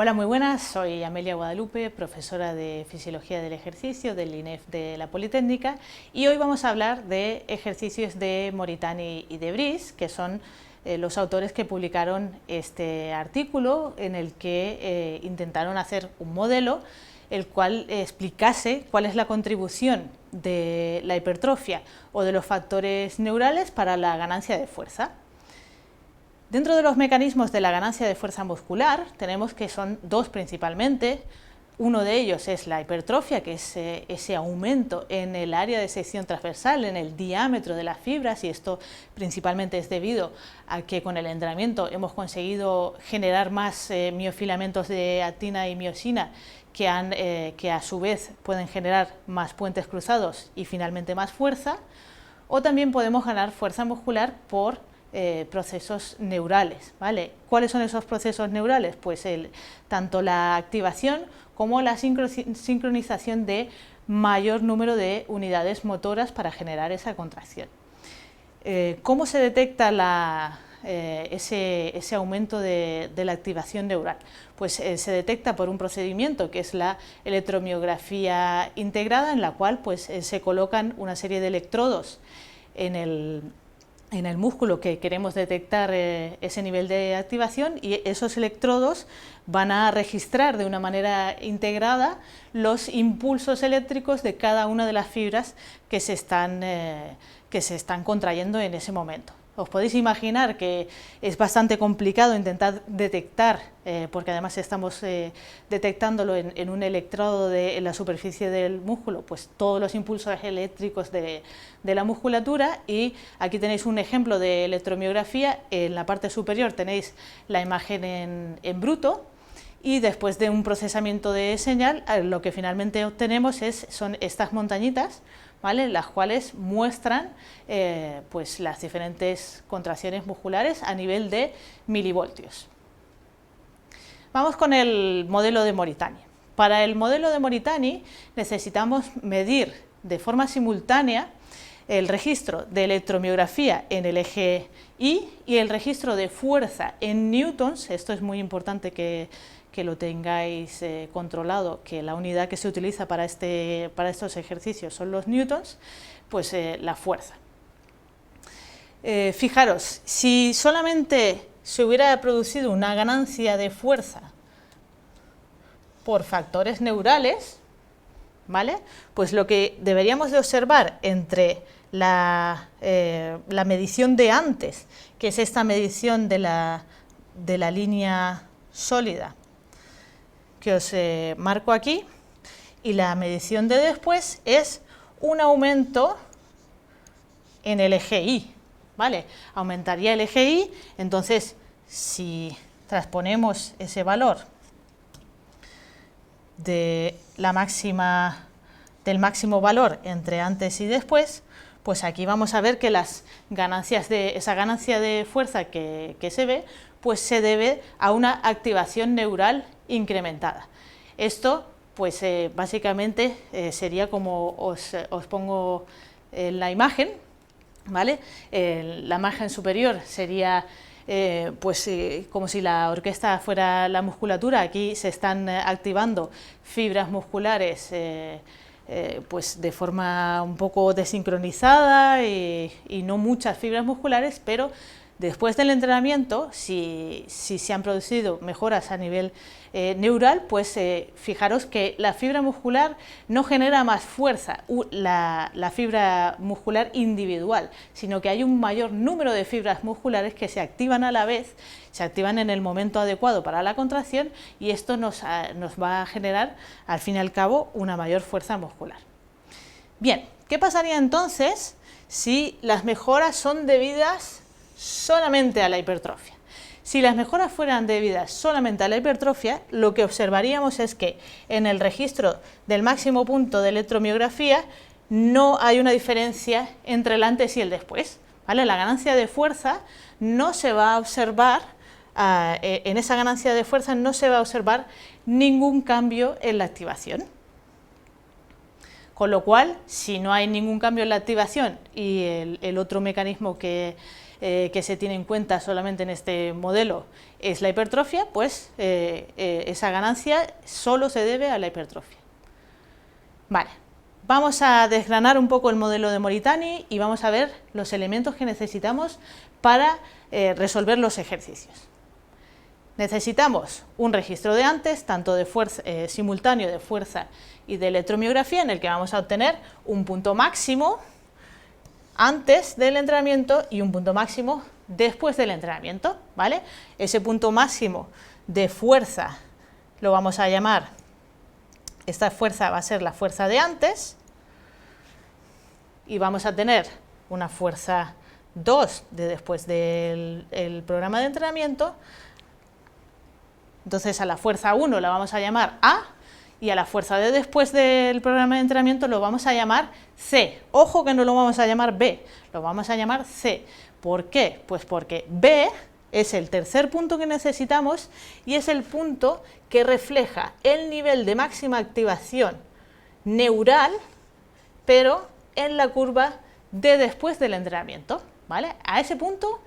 Hola, muy buenas, soy Amelia Guadalupe, profesora de Fisiología del Ejercicio del INEF de la Politécnica, y hoy vamos a hablar de ejercicios de Moritani y de Brice, que son los autores que publicaron este artículo en el que intentaron hacer un modelo el cual explicase cuál es la contribución de la hipertrofia o de los factores neurales para la ganancia de fuerza. Dentro de los mecanismos de la ganancia de fuerza muscular tenemos que son dos principalmente. Uno de ellos es la hipertrofia, que es ese aumento en el área de sección transversal, en el diámetro de las fibras, y esto principalmente es debido a que con el entrenamiento hemos conseguido generar más miofilamentos de actina y miosina que a su vez pueden generar más puentes cruzados y finalmente más fuerza. O también podemos ganar fuerza muscular por procesos neurales, ¿vale? ¿Cuáles son esos procesos neurales? Pues tanto la activación como la sincronización de mayor número de unidades motoras para generar esa contracción. ¿Cómo se detecta ese aumento de la activación neural? Pues se detecta por un procedimiento que es la electromiografía integrada, en la cual pues, se colocan una serie de electrodos en el músculo que queremos detectar ese nivel de activación, y esos electrodos van a registrar de una manera integrada los impulsos eléctricos de cada una de las fibras que se están contrayendo en ese momento. Os podéis imaginar que es bastante complicado intentar detectar, porque además estamos detectándolo en un electrodo en la superficie del músculo, pues todos los impulsos eléctricos de la musculatura. Y aquí tenéis un ejemplo de electromiografía. En la parte superior tenéis la imagen en bruto, y después de un procesamiento de señal lo que finalmente obtenemos son estas montañitas, ¿vale?, las cuales muestran pues las diferentes contracciones musculares a nivel de milivoltios. Vamos con el modelo de Moritani. Para el modelo de Moritani necesitamos medir de forma simultánea el registro de electromiografía en el eje Y y el registro de fuerza en newtons. Esto es muy importante que lo tengáis controlado, que la unidad que se utiliza para estos ejercicios son los newtons, pues la fuerza. Fijaros, si solamente se hubiera producido una ganancia de fuerza por factores neurales, ¿vale?, pues lo que deberíamos de observar entre la medición de antes, que es esta medición de la línea sólida que os marco aquí, y la medición de después es un aumento en el eje Y, ¿vale? Aumentaría el eje Y. Entonces, si transponemos ese valor del máximo valor entre antes y después, pues aquí vamos a ver que esa ganancia de fuerza que se ve, pues se debe a una activación neural incrementada. Esto, pues básicamente sería como os pongo en la imagen, ¿vale? La imagen superior sería como si la orquesta fuera la musculatura. Aquí se están activando fibras musculares pues de forma un poco desincronizada y no muchas fibras musculares, pero después del entrenamiento, si se han producido mejoras a nivel neural, pues fijaros que la fibra muscular no genera más fuerza, la fibra muscular individual, sino que hay un mayor número de fibras musculares que se activan a la vez, se activan en el momento adecuado para la contracción, y esto nos va a generar, al fin y al cabo, una mayor fuerza muscular. Bien, ¿qué pasaría entonces si las mejoras son debidas solamente a la hipertrofia? Si las mejoras fueran debidas solamente a la hipertrofia, lo que observaríamos es que en el registro del máximo punto de electromiografía no hay una diferencia entre el antes y el después, ¿vale? La ganancia de fuerza no se va a observar, en esa ganancia de fuerza no se va a observar ningún cambio en la activación. Con lo cual, si no hay ningún cambio en la activación y el otro mecanismo que que se tiene en cuenta solamente en este modelo es la hipertrofia, pues esa ganancia solo se debe a la hipertrofia. Vale, vamos a desgranar un poco el modelo de Moritani y vamos a ver los elementos que necesitamos para resolver los ejercicios. Necesitamos un registro de antes, tanto de fuerza, simultáneo de fuerza y de electromiografía, en el que vamos a obtener un punto máximo antes del entrenamiento y un punto máximo después del entrenamiento, ¿vale? Ese punto máximo de fuerza lo vamos a llamar, esta fuerza va a ser la fuerza de antes, y vamos a tener una fuerza 2 de después del programa de entrenamiento. Entonces a la fuerza 1 la vamos a llamar A, y a la fuerza de después del programa de entrenamiento lo vamos a llamar C. Ojo que no lo vamos a llamar B, lo vamos a llamar C. ¿Por qué? Pues porque B es el tercer punto que necesitamos y es el punto que refleja el nivel de máxima activación neural, pero en la curva de después del entrenamiento, ¿vale? A ese punto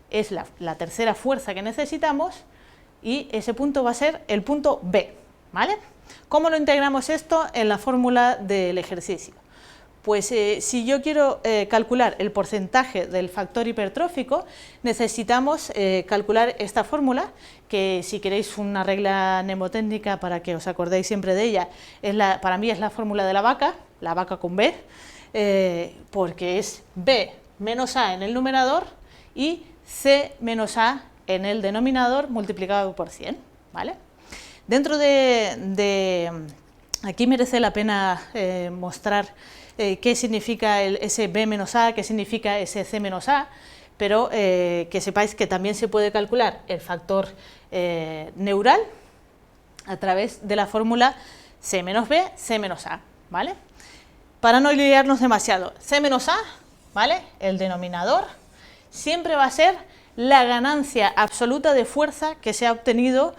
es la tercera fuerza que necesitamos y ese punto va a ser el punto B, ¿vale? ¿Cómo lo integramos esto en la fórmula del ejercicio? Pues si yo quiero calcular el porcentaje del factor hipertrófico, necesitamos calcular esta fórmula, que si queréis una regla mnemotécnica para que os acordéis siempre de ella, para mí es la fórmula de la vaca con B, porque es B menos A en el numerador y C menos A en el denominador multiplicado por 100, ¿vale? Dentro aquí merece la pena mostrar qué significa ese B menos A, qué significa ese C menos A, pero que sepáis que también se puede calcular el factor neural a través de la fórmula C menos B, C menos A, ¿vale? Para no liarnos demasiado, C menos A, ¿vale? El denominador siempre va a ser la ganancia absoluta de fuerza que se ha obtenido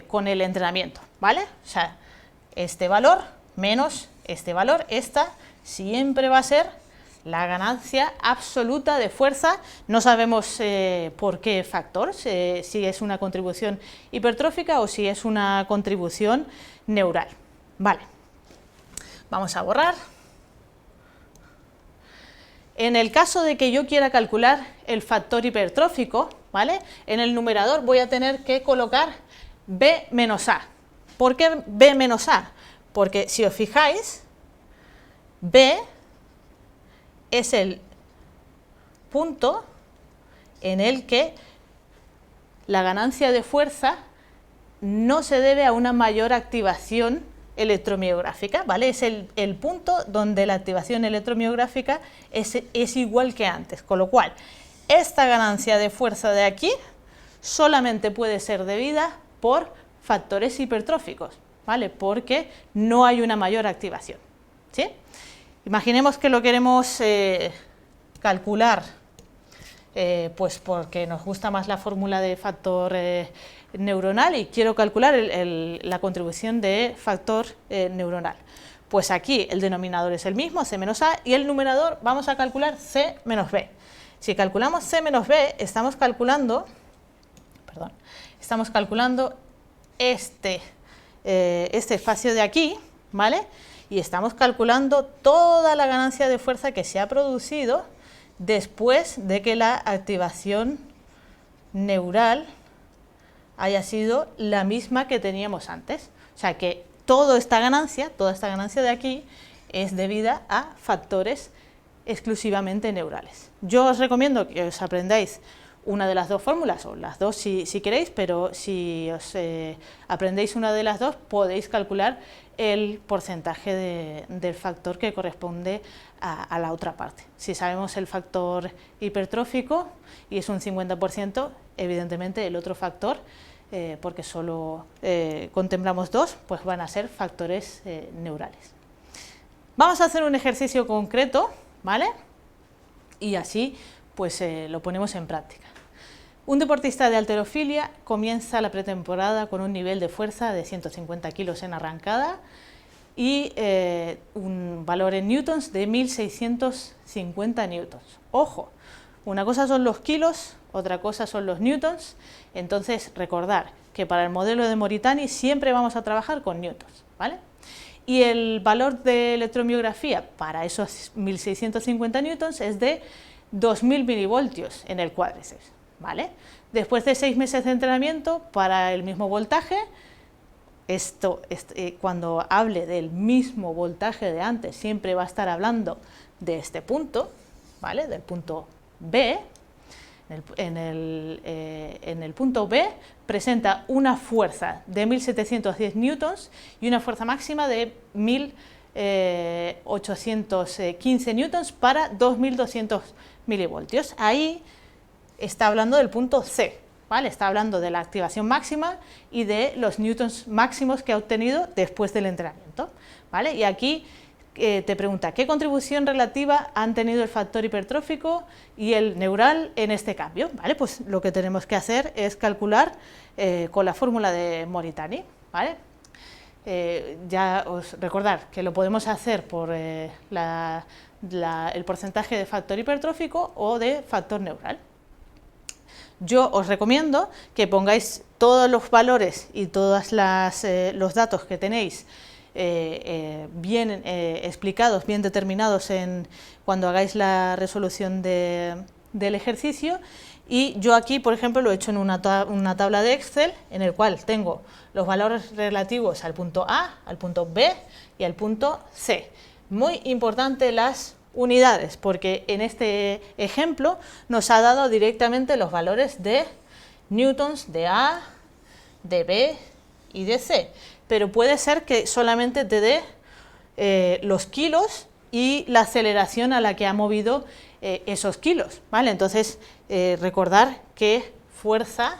con el entrenamiento, ¿vale? O sea, este valor menos este valor, esta siempre va a ser la ganancia absoluta de fuerza. No sabemos por qué factor, si es una contribución hipertrófica o si es una contribución neural. Vale, vamos a borrar. En el caso de que yo quiera calcular el factor hipertrófico, ¿vale? En el numerador voy a tener que colocar B menos A. ¿Por qué B menos A? Porque si os fijáis, B es el punto en el que la ganancia de fuerza no se debe a una mayor activación electromiográfica, ¿vale? Es el punto donde la activación electromiográfica es igual que antes, con lo cual esta ganancia de fuerza de aquí solamente puede ser debida por factores hipertróficos, ¿vale? Porque no hay una mayor activación, ¿sí? Imaginemos que lo queremos calcular, pues porque nos gusta más la fórmula de factor neuronal y quiero calcular la contribución de factor neuronal. Pues aquí el denominador es el mismo, C menos A, y el numerador vamos a calcular C menos B. Si calculamos C menos B, estamos calculando este espacio de aquí, ¿vale? Y estamos calculando toda la ganancia de fuerza que se ha producido después de que la activación neural haya sido la misma que teníamos antes. O sea que toda esta ganancia de aquí es debida a factores exclusivamente neurales. Yo os recomiendo que os aprendáis una de las dos fórmulas, o las dos si queréis, pero si os aprendéis una de las dos, podéis calcular el porcentaje del factor que corresponde a la otra parte. Si sabemos el factor hipertrófico y es un 50%, evidentemente el otro factor, porque solo contemplamos dos, pues van a ser factores neurales. Vamos a hacer un ejercicio concreto, ¿vale? Y así pues lo ponemos en práctica. Un deportista de halterofilia comienza la pretemporada con un nivel de fuerza de 150 kilos en arrancada y un valor en newtons de 1650 newtons. Ojo, Una cosa son los kilos, otra cosa son los newtons. Entonces, recordar que para el modelo de Moritani siempre vamos a trabajar con newtons, ¿vale? Y el valor de electromiografía para esos 1650 newtons es de 2000 milivoltios en el cuádriceps, ¿vale? Después de 6 meses de entrenamiento para el mismo voltaje, cuando hable del mismo voltaje de antes, siempre va a estar hablando de este punto, ¿vale? Del punto B. En el punto B presenta una fuerza de 1710 newtons y una fuerza máxima de 1815 newtons para 2200 milivoltios. Ahí está hablando del punto C, ¿vale? Está hablando de la activación máxima y de los newtons máximos que ha obtenido después del entrenamiento, ¿vale? Y aquí te pregunta, ¿qué contribución relativa han tenido el factor hipertrófico y el neural en este cambio? ¿Vale? Pues lo que tenemos que hacer es calcular con la fórmula de Moritani, ¿vale? Ya os recordar que lo podemos hacer por el porcentaje de factor hipertrófico o de factor neural. Yo os recomiendo que pongáis todos los valores y todos los datos que tenéis bien explicados, bien determinados cuando hagáis la resolución del ejercicio. Y yo aquí, por ejemplo, lo he hecho en una tabla de Excel en el cual tengo los valores relativos al punto A, al punto B y al punto C. Muy importante las unidades, porque en este ejemplo nos ha dado directamente los valores de newtons de A, de B y de C. Pero puede ser que solamente te dé los kilos y la aceleración a la que ha movido esos kilos, ¿vale? Entonces, recordar que fuerza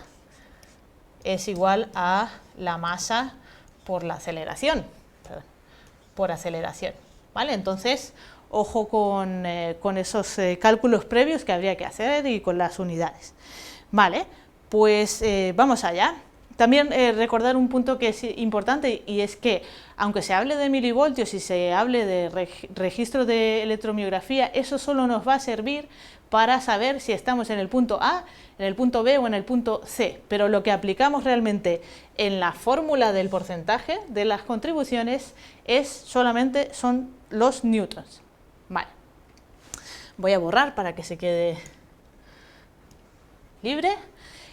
es igual a la masa por la aceleración, ¿vale? Entonces, ojo con esos cálculos previos que habría que hacer y con las unidades, ¿vale? Pues vamos allá. También recordar un punto que es importante, y es que aunque se hable de milivoltios y se hable de registro de electromiografía, eso solo nos va a servir para saber si estamos en el punto A, en el punto B o en el punto C, pero lo que aplicamos realmente en la fórmula del porcentaje de las contribuciones son los newtons. Vale. Voy a borrar para que se quede libre.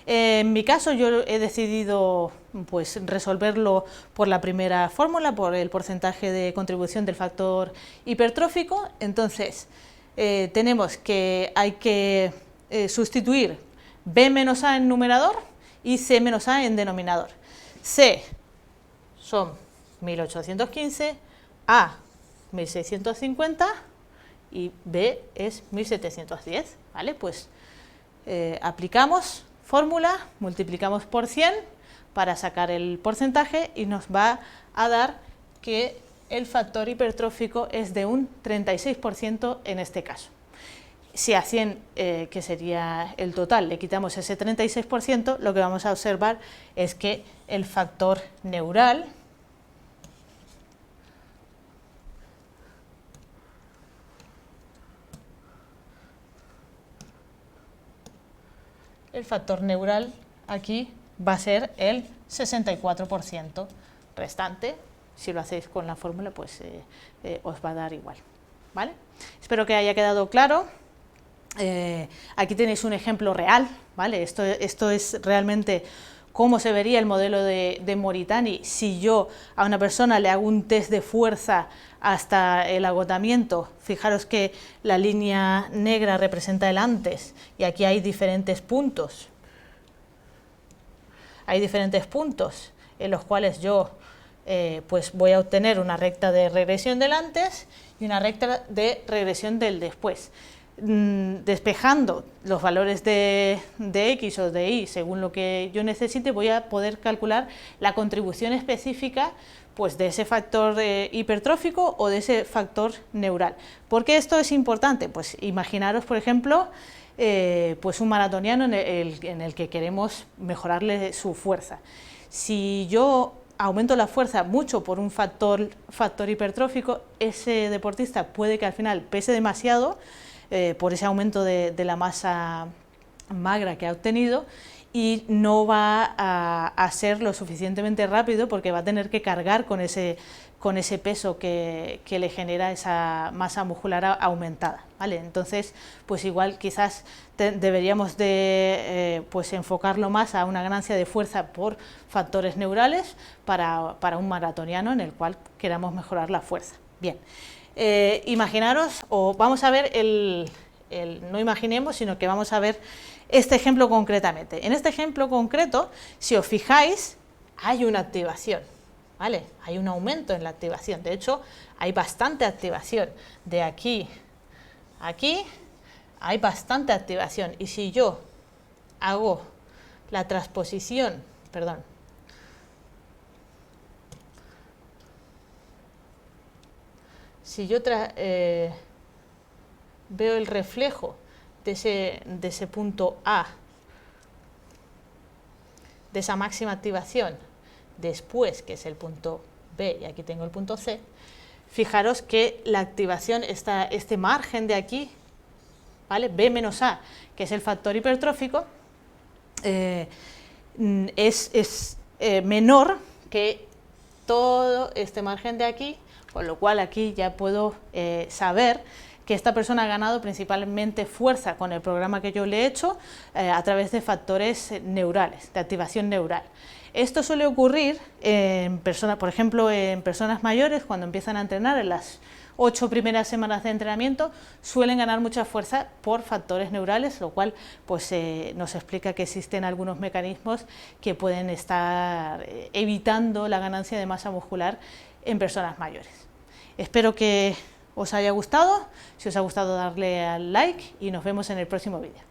En mi caso yo he decidido pues resolverlo por la primera fórmula, por el porcentaje de contribución del factor hipertrófico. Entonces tenemos que hay que sustituir B menos A en numerador y C menos A en denominador. C son 1815, A 1650 y B es 1710, ¿vale? Pues aplicamos fórmula, multiplicamos por 100 para sacar el porcentaje y nos va a dar que el factor hipertrófico es de un 36% en este caso. Si a 100, que sería el total, le quitamos ese 36%, lo que vamos a observar es que el factor neural aquí va a ser el 64% restante. Si lo hacéis con la fórmula, pues os va a dar igual, ¿vale? Espero que haya quedado claro. Aquí tenéis un ejemplo real, ¿vale? Esto es realmente cómo se vería el modelo de Moritani si yo a una persona le hago un test de fuerza hasta el agotamiento. Fijaros que la línea negra representa el antes y aquí hay diferentes puntos. Hay diferentes puntos en los cuales yo pues voy a obtener una recta de regresión del antes y una recta de regresión del después. Despejando los valores de X o de Y según lo que yo necesite, voy a poder calcular la contribución específica pues, de ese factor hipertrófico o de ese factor neural. ¿Por qué esto es importante? Pues imaginaros, por ejemplo, pues un maratoniano en el que queremos mejorarle su fuerza. Si yo aumento la fuerza mucho por un factor hipertrófico, ese deportista puede que al final pese demasiado, por ese aumento de la masa magra que ha obtenido, y no va a ser lo suficientemente rápido porque va a tener que cargar con ese peso que le genera esa masa muscular aumentada, ¿vale? Entonces, pues igual quizás deberíamos de pues enfocarlo más a una ganancia de fuerza por factores neurales para un maratoniano en el cual queramos mejorar la fuerza. Bien, imaginaros, o vamos a ver no imaginemos, sino que vamos a ver este ejemplo concretamente. En este ejemplo concreto, si os fijáis, hay una activación, ¿vale? Hay un aumento en la activación. De hecho, hay bastante activación. De aquí a aquí hay bastante activación. Y si yo hago la transposición, perdón, si yo veo el reflejo de ese punto A, de esa máxima activación, después, que es el punto B, y aquí tengo el punto C, fijaros que la activación, este margen de aquí, ¿vale? B menos A, que es el factor hipertrófico, es menor que todo este margen de aquí, con lo cual aquí ya puedo saber que esta persona ha ganado principalmente fuerza con el programa que yo le he hecho a través de factores neurales, de activación neural. Esto suele ocurrir en personas, por ejemplo, en personas mayores, cuando empiezan a entrenar en las 8 primeras semanas de entrenamiento, suelen ganar mucha fuerza por factores neurales, lo cual pues, nos explica que existen algunos mecanismos que pueden estar evitando la ganancia de masa muscular en personas mayores. Espero que os haya gustado. Si os ha gustado, darle al like y nos vemos en el próximo vídeo.